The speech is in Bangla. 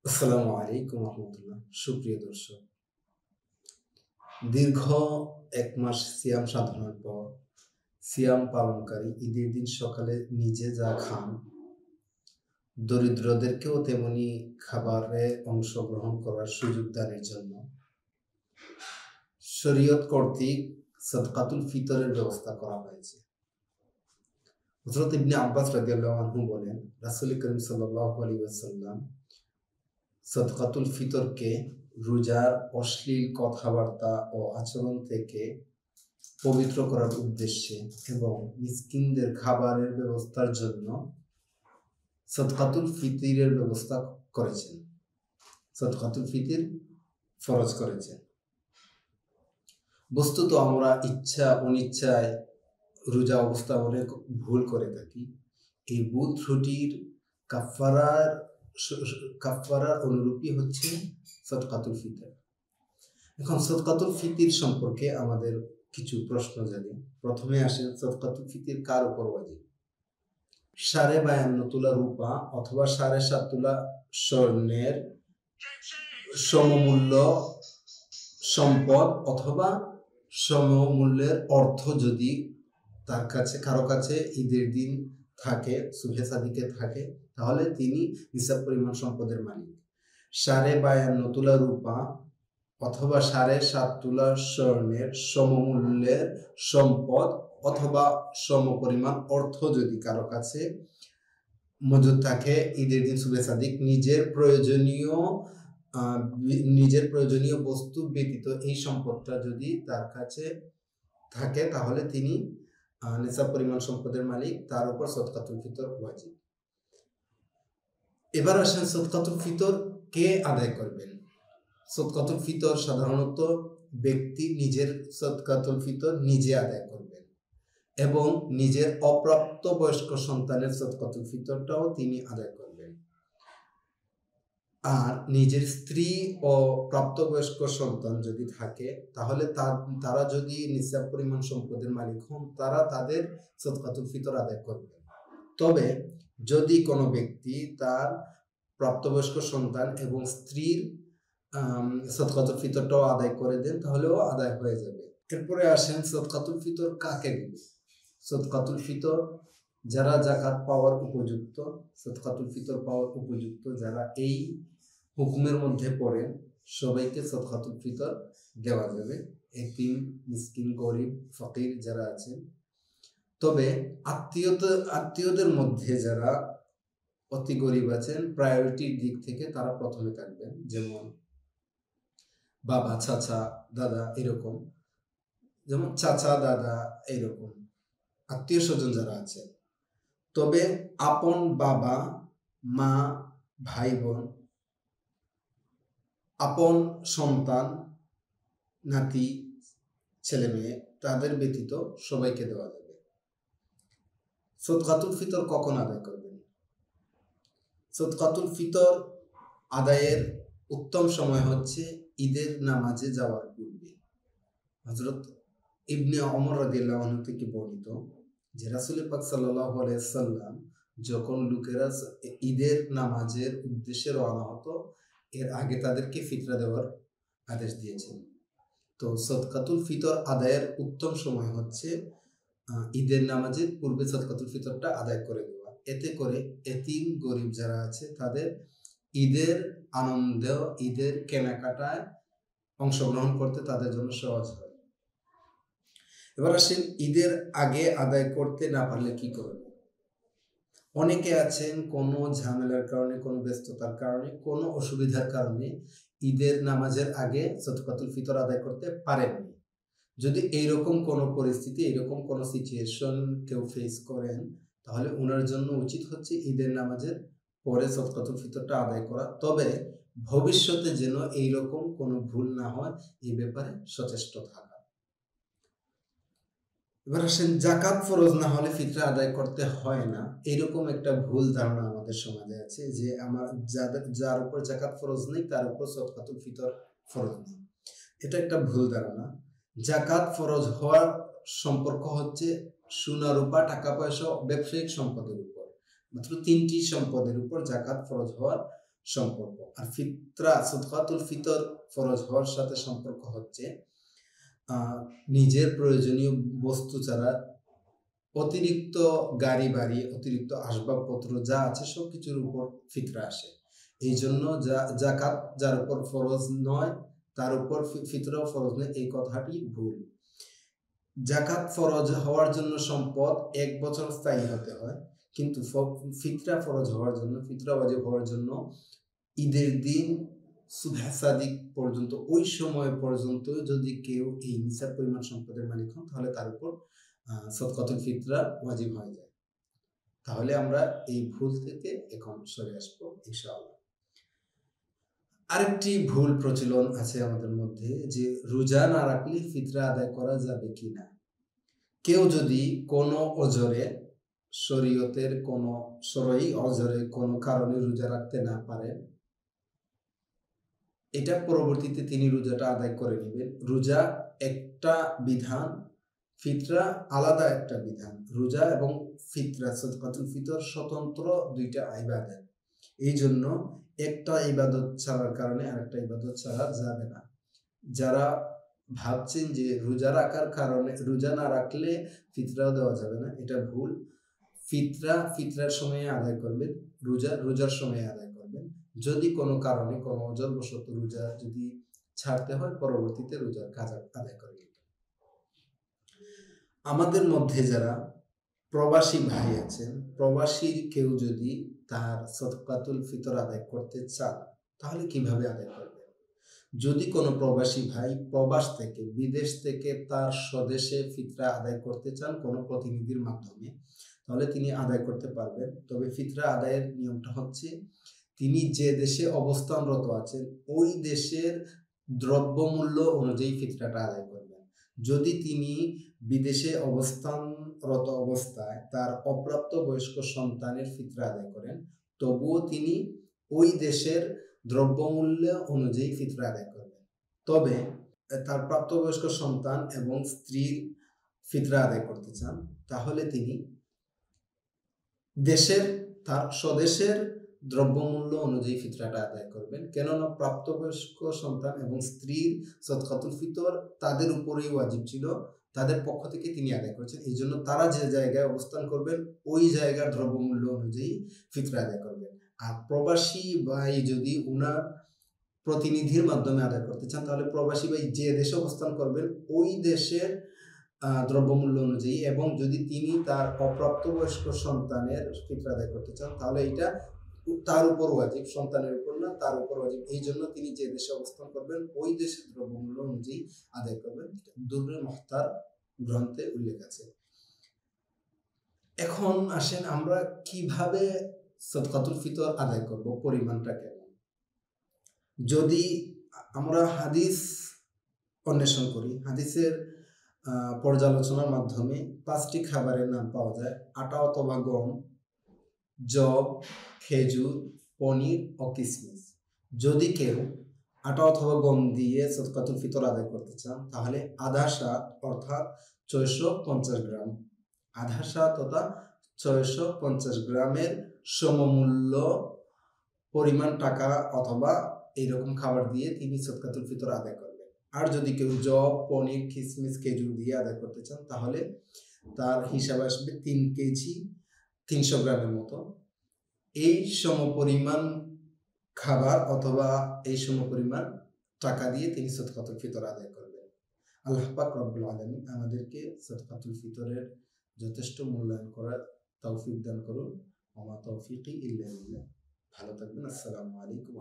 আসসালামু আলাইকুম রহমতুল্লাহ। সুপ্রিয় দর্শক, দীর্ঘ ১ মাস সিয়াম সাধনার পর সিয়াম পালনকারী ঈদের দিন সকালে নিজে যা খান, দরিদ্রদেরকেও তেমনি খাবারে অংশগ্রহণ করার সুযোগ দানের জন্য শরীয়ত কর্তৃক সদকাতুল ফিতরের ব্যবস্থা করা হয়েছে। হযরত ইবনে আব্বাস রাদিয়াল্লাহু আনহু বলেন, রাসূল করিম সাল্লাল্লাহু আলাইহি ওয়াসাল্লাম সদকাতুল ফিতরকে রোজার অশ্লীল কথাবার্তা ও আচরণ থেকে পবিত্র করার উদ্দেশ্যে এবং মিসকিনদের খাবারের ব্যবস্থার জন্য সদকাতুল ফিতরের ব্যবস্থা করেছেন। সদকাতুল ফিতর ফরজ করেছেন। বস্তুত আমরা ইচ্ছা অনিচ্ছায় রোজা অবস্থা অনেক ভুল করে থাকি। এই ভুল ত্রুটির কাফফারার অনুরূপই হচ্ছে সদকাতুল ফিতর। এখন সদকাতুল ফিতর সম্পর্কে আমাদের কিছু প্রশ্ন জানি। প্রথমে আসেন, সদকাতুল ফিতর কার উপর ওয়াজিব? 52.5 তোলা রূপা অথবা 7.5 তোলা স্বর্ণের সমমূল্য সম্পদ অথবা সমমূল্যের অর্থ যদি তার কাছে কারো কাছে ঈদের দিন থাকে, সুবহে সাদিকে থাকে, তাহলে তিনি নিসাব পরিমাণ সম্পদের মালিক। 52.5 তোলা রূপা অথবা 7.5 তোলা স্বর্ণের সমমূল্যের সম্পদ অথবা সমপরিমাণ অর্থ যদি কারো কাছে মজুদ থাকে ঈদের দিন সুবহে সাদিক, নিজের প্রয়োজনীয় বস্তু ব্যতীত এই সম্পদটা যদি তার কাছে থাকে, তাহলে তিনি নিসাব পরিমাণ সম্পদের মালিক, তার উপর সদকাতুল ফিতর ওয়াজিব। এবার আসেন, সদকাতুল ফিতর কে আদায় করবেন? সদকাতুল ফিতর সাধারণত ব্যক্তি নিজের সদকাতুল ফিতর নিজে আদায় করবেন এবং নিজের অপ্রাপ্তবয়স্ক সন্তানের সদকাতুল ফিতরটাও তিনি আদায় করবেন। আর নিজের স্ত্রী ও প্রাপ্তবয়স্ক সন্তান যদি থাকে, তাহলে তারা যদি নিসাব পরিমাণ সম্পদের মালিক হন, তারা তাদের সদকাতুল ফিতর আদায় করবেন। তবে যদি কোনো ব্যক্তি তার প্রাপ্তবয়স্ক সন্তান এবং স্ত্রীর সদকাতুল ফিতরটাও আদায় করে দেন, তাহলেও আদায় হয়ে যাবে। এরপরে আসেন, সদকাতুল ফিতর কাকে দিবে? সদকাতুল ফিতর যারা যাকাত পাওয়ার উপযুক্ত, সদকাতুল ফিতর পাওয়ার উপযুক্ত যারা এই হুকুমের মধ্যে পড়েন, সবাইকে সদকাতুল ফিতর দেওয়া যাবে। এতিম, মিসকিন, গরিব, ফকির যারা আছেন। তবে আত্মীয়দের মধ্যে যারা অতি গরিব আছেন, প্রায়োরিটির দিক থেকে তারা প্রথমে থাকবেন। যেমন বাবা, চাচা, দাদা, এরকম, যেমন চাচা, দাদা, এরকম আত্মীয় স্বজন যারা আছেন। তবে আপন বাবা, মা, ভাই বোন, আপন সন্তান, নাতি, ছেলে মেয়ে, তাদের ব্যতীত সবাইকে দেওয়া যাবে। সদকাতুল ফিতর কখন আদায় করবেন? সদকাতুল ফিতর আদায়ের উত্তম সময় হচ্ছে ঈদের নামাজে যাওয়ার পূর্বে। হযরত ইবনে ওমর রাদিয়াল্লাহু আনহু থেকে বর্ণিত যে রাসূল পাক সাল্লাল্লাহু আলাইহি ওয়াসাল্লাম যখন লোকেরা ঈদের নামাজের উদ্দেশ্যে রওনা হতো, এর আগে তাদেরকে ফিতরা দেওয়ার আদেশ দিয়েছেন। তো সদকাতুল ফিতর আদায়ের উত্তম সময় হচ্ছে ঈদের নামাজের পূর্বে সদকাতুল ফিতরটা আদায় করে দেওয়া। এতে করে এতিম গরিব যারা আছে তাদের ঈদের আনন্দ, ঈদের কেনাকাটায় অংশগ্রহণ করতে তাদের জন্য সহজ হয়। এবার আসেন, ঈদের আগে আদায় করতে না পারলে কি করবে? অনেকে আছেন কোনো ঝামেলার কারণে, কোনো ব্যস্ততার কারণে, কোনো অসুবিধার কারণে ঈদের নামাজের আগে সদকাতুল ফিতর আদায় করতে পারেননি। যদি এইরকম কোনো পরিস্থিতি, এইরকম কোনো সিচুয়েশন কেউ ফেস করেন, তাহলে ওনার জন্য উচিত হচ্ছে ঈদের নামাজের পরে সদকাতুল ফিতরটা আদায় করা। তবে ভবিষ্যতে যেন এইরকম কোনো ভুল না হয়, এই ব্যাপারে সচেষ্ট থাকা। এবার আসেন, জাকাত ফরজ না হলে ফিতরা আদায় করতে হয় না, এরকম একটা ভুল ধারণা আমাদের সমাজে আছে যে যার উপর জাকাত ফরজ নেই তার উপর সদকাতুল ফিতর ফরজ নেই। এটা একটা ভুল ধারণা। জাকাত ফরজ হওয়ার সম্পর্ক হচ্ছে সোনা, রূপা, টাকা পয়সা, ব্যবসায়িক সম্পদের উপর। মাত্র 3টি সম্পদের উপর জাকাত ফরজ হওয়ার সম্পর্ক। আর ফিতরা সদকাতুল ফিতর ফরজ হওয়ার সাথে সম্পর্ক হচ্ছে নিজের প্রয়োজনীয় বস্তু ছাড়া অতিরিক্ত গাড়ি বাড়ি, অতিরিক্ত আসবাবপত্র যা আছে সবকিছুর উপর ফিতরা আসে। এই জন্য জাকাত যার উপর ফরজ নয় তার উপর ফিতরাও ফরজ নয়, এই কথাটি ভুল। জাকাত ফরজ হওয়ার জন্য সম্পদ 1 বছর স্থায়ী হতে হয়, কিন্তু ফিতরা ফরজ হওয়ার জন্য, ফিতরা ওয়াজিব হওয়ার জন্য ঈদের দিন সুবহ সাদিক পর্যন্ত, ওই সময় পর্যন্ত যদি কেউ এই নিসাব পরিমাণ সম্পদের মালিক হন তাহলে তার উপর সদকাতুল ফিতরা ওয়াজিব হয়ে যায়। তাহলে আমরা এই ভুল থেকে এখন সরে আসবো ইনশাআল্লাহ। আরেকটি ভুল প্রচলন আছে আমাদের মধ্যে যে রোজা না রাখলে ফিতরা আদায় করা যাবে কিনা। কেউ যদি কোনো অজরে, শরীয়তের কোনো শরঈ অজরে কোনো কারণে রোজা রাখতে না পারেন, এটা পরবর্তীতে তিনি রোজাটা আদায় করে নেবেন। রোজা একটা বিধান, ফিতরা আলাদা একটা বিধান। রোজা এবং ফিতরা সদকাতুল ফিতর স্বতন্ত্র দুইটা ইবাদত। এই জন্য একটা ইবাদত ছাড়ার কারণে আরেকটা ইবাদত ছাড়া যাবে না। যারা ভাবছেন যে রোজা রাখার কারণে, রোজা না রাখলে ফিতরাও দেওয়া যাবে না, এটা ভুল। ফিতরার সময়ে আদায় করবেন, রোজার সময়ে আদায় করবেন। যদি কোনো কারণে কোনো অজরবশত রোজা যদি ছাড়তে হয় পরবর্তীতে রোজার কাজা আদায় করে নেবেন। আমাদের মধ্যে যারা প্রবাসী ভাই আছেন, প্রবাসী কেউ যদি তার সদকাতুল ফিতর আদায় করতে চান তাহলে কিভাবে আদায় করবেন? যদি কোনো প্রবাসী ভাই প্রবাস থেকে, বিদেশ থেকে তার স্বদেশে ফিতরা আদায় করতে চান কোনো প্রতিনিধির মাধ্যমে, তাহলে তিনি আদায় করতে পারবেন। তবে ফিতরা আদায়ের নিয়মটা হচ্ছে তিনি যে দেশে অবস্থানরত আছেন ওই দেশের দ্রব্যমূল্য অনুযায়ী ফিতরাটা আদায় করবেন। যদি তিনি বিদেশে অবস্থানরত অবস্থায় তার অপ্রাপ্তবয়স্ক সন্তানের ফিতরা আদায় করেন, তবুও তিনি ওই দেশের দ্রব্যমূল্য অনুযায়ী ফিতরা আদায় করবেন। তবে তার প্রাপ্তবয়স্ক সন্তান এবং স্ত্রীর ফিতরা আদায় করতে চান তাহলে তিনি তার স্বদেশের দ্রব্যমূল্য অনুযায়ী ফিতরাটা আদায় করবেন। কেননা প্রাপ্তবয়স্ক সন্তান এবং স্ত্রীর সদকাতুল ফিতর তাদের উপরেই ওয়াজিব ছিল, তাদের পক্ষ থেকে তিনি আদায় করেছেন। এই জন্য তারা যে জায়গায় অবস্থান করবেন ওই জায়গার দ্রব্যমূল্য অনুযায়ী ফিতরা আদায় করবেন। আর প্রবাসী ভাই যদি উনার প্রতিনিধির মাধ্যমে আদায় করতে চান তাহলে প্রবাসী ভাই যে দেশে অবস্থান করবেন ওই দেশের দ্রব্যমূল্য অনুযায়ী, এবং যদি তিনি তার অপ্রাপ্তবয়স্ক সন্তানের ফিতরা আদায় করতে চান তাহলে এটা তার উপর ওয়াজিব, সন্তানের উপর না, তার উপর ওয়াজিব। এই জন্য তিনি যে দেশে অবস্থান করবেন ওই দেশের দ্রব্যমূল্য অনুযায়ী আদায় করবেন। দুররে মুখতার গ্রন্থে উল্লেখ আছে। এখন আসেন আমরা কিভাবে সদকাতুল ফিতর আদায় করব, পরিমাণটা কেমন। যদি আমরা হাদিস অন্বেষণ করি, হাদিসের পর্যালোচনার মাধ্যমে 5টি খাবারের নাম পাওয়া যায়: আটা অথবা গম, জব, খেজুর, পনির ও কিশমিশ। যদি কেউ আটা অথবা গম দিয়ে সদকাতুল ফিতর আদায় করতে চান তাহলে আধা সা অর্থাৎ 650 গ্রাম, আধা সা তথা 650 গ্রামের সমমূল্য পরিমাণ টাকা অথবা এইরকম খাবার দিয়ে তিনি সদকাতুল ফিতর আদায় করবেন। আর যদি কেউ জব, পনির, কিশমিশ, খেজুর দিয়ে আদায় করতে চান তাহলে তার হিসাব আসবে 3 কেজি 300 গ্রামের মতো। এই সমপরিমাণ খাবার অথবা এই সমপরিমাণ টাকা দিয়ে তিনি সদকাতুল ফিতর আদায় করবেন। আল্লাহ পাক রব্বুল আলামিন আমাদেরকে সদকাতুল ফিতরের যথেষ্ট মূল্যায়ন করার তৌফিক দান করুন। ওয়া মা তৌফিকি ইল্লা বিল্লাহ। ভালো থাকবেন। আসসালামু আলাইকুম।